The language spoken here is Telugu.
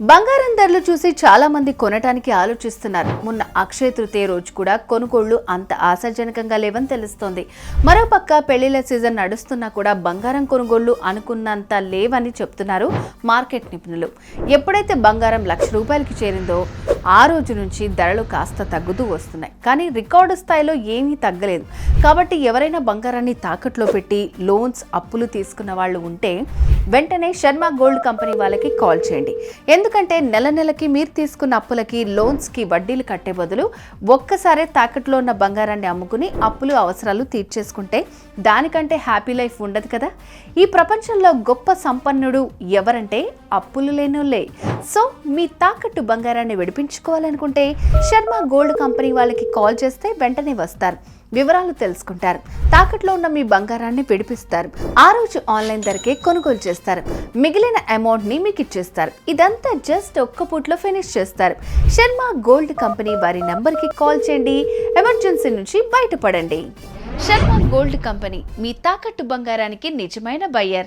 బంగారం ధరలు చూసి చాలా మంది కొనటానికి ఆలోచిస్తున్నారు. మొన్న అక్షయ తృతీయ రోజు కూడా కొనుగోళ్లు అంత ఆశాజనకంగా లేవని తెలుస్తోంది. మరోపక్క పెళ్లిళ్ల సీజన్ నడుస్తున్నా కూడా బంగారం కొనుగోళ్లు అనుకున్నంత లేవని చెప్తున్నారు మార్కెట్ నిపుణులు. ఎప్పుడైతే బంగారం ₹1,00,000కి చేరిందో ఆ రోజు నుంచి ధరలు కాస్త తగ్గుతూ వస్తున్నాయి. కానీ రికార్డు స్థాయిలో ఏమీ తగ్గలేదు. కాబట్టి ఎవరైనా బంగారాన్ని తాకట్లో పెట్టి లోన్స్ అప్పులు తీసుకున్న వాళ్ళు ఉంటే వెంటనే శర్మ గోల్డ్ కంపెనీ వాళ్ళకి కాల్ చేయండి. ఎందుకంటే నెల నెలకి మీరు తీసుకున్న అప్పులకి లోన్స్కి వడ్డీలు కట్టే బదులు ఒక్కసారే తాకట్లో ఉన్న బంగారాన్ని అమ్ముకుని అప్పులు అవసరాలు తీర్చేసుకుంటే దానికంటే హ్యాపీ లైఫ్ ఉండదు కదా. ఈ ప్రపంచంలో గొప్ప సంపన్నుడు ఎవరంటే అప్పులు లేనోళ్ళే. సో మీ తాకట్టు బంగారాన్ని విడిపించుకోవాలనుకుంటే శర్మ గోల్డ్ కంపెనీ వాళ్ళకి కాల్ చేస్తే వెంటనే వస్తారు, వివరాలు తెలుసుకుంటారు, తాకట్లో ఉన్న మీ బంగారాన్ని విడిపిస్తారు. ఆ రోజు ఆన్లైన్ ధరకే కొనుగోలు చేస్తారు, మిగిలిన అమౌంట్ ని మీకు ఇచ్చేస్తారు. ఇదంతా జస్ట్ ఒక్క పూట్లో ఫినిష్ చేస్తారు. శర్మ గోల్డ్ కంపెనీ వారి నంబర్కి కాల్ చేయండి, ఎమర్జెన్సీ నుంచి బయటపడండి. శర్మ గోల్డ్ కంపెనీ మీ తాకట్టు బంగారానికి నిజమైన బయ్యర్.